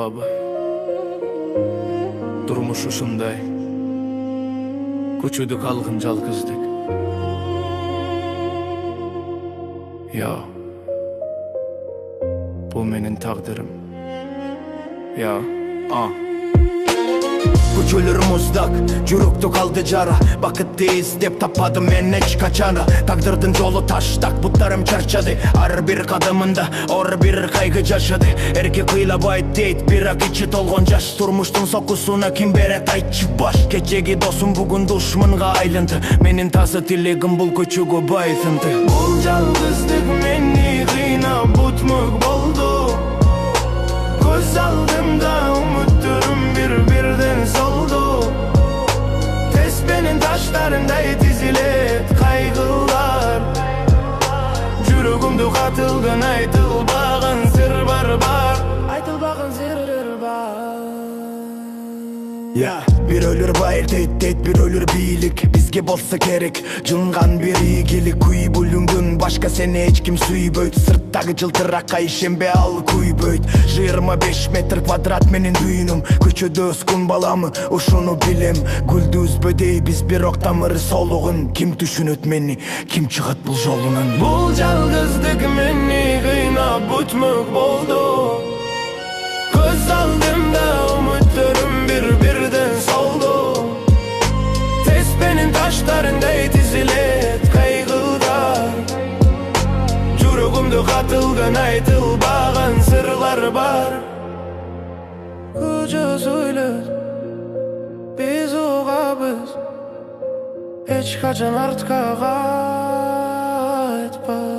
cevabı. Durmuş uşunday. Küçüdük algın жалgızdık. Ya, bu menin takdirim. Ya, Күчөлөр муздак, жүрөктө калды жара. Бакытты издеп таппадым мен эч качан. Тагдырдын жолу таштак, буттарым чарчады. Ар бир кадымында ор бир кайгы жашады. Эркек ыйлабайт дейт, бирок ичи толгон жаш. Турмуштун сокусуна ким берет айтчы баш. Кечеги досум бүгүн душманга айланды. Менин таза тилегим бул көчөгө байытынды. Бул жалгыздык мени кыйнап бутмук болду. Көз алдымда үмүттөрүм bir-birden soldu. Tesbenin taşlarınday dizilip kaygılar. Жүрөгүмдө катылган айтылбаган сыр бар. Айтылбаган сыр бар. Ya, bir ölür bayır deyt, bir ölür biyilik. Bizge bolsa kerek, jılgан bir ийгилик. Kuy бүлүнгүн, başka seni hiç kim sүйбөйт. Сырттагы жылтыракка ишенбе ал күйбөйт. 25 метр квадрат менин дүйүнүм. Көчөдө өскөн баламы, ушуну билем. Гүлдү үзбөдей биз бирок тамыры солугун. Ким түшүнөт мени, ким чыгат бул жолунан. Бул жалгыздык мени кыйнап бүтмөк болду. Көз алдымда үмүттөрүм bir-birden soldu. Tesbenin taşlarınday dizilip kaygılar. Жүрөгүмдө катылган айтылбаган сырлар бар. Көчө сүйлөт, биз угабыз. Эч качан артка кайтпайбыз.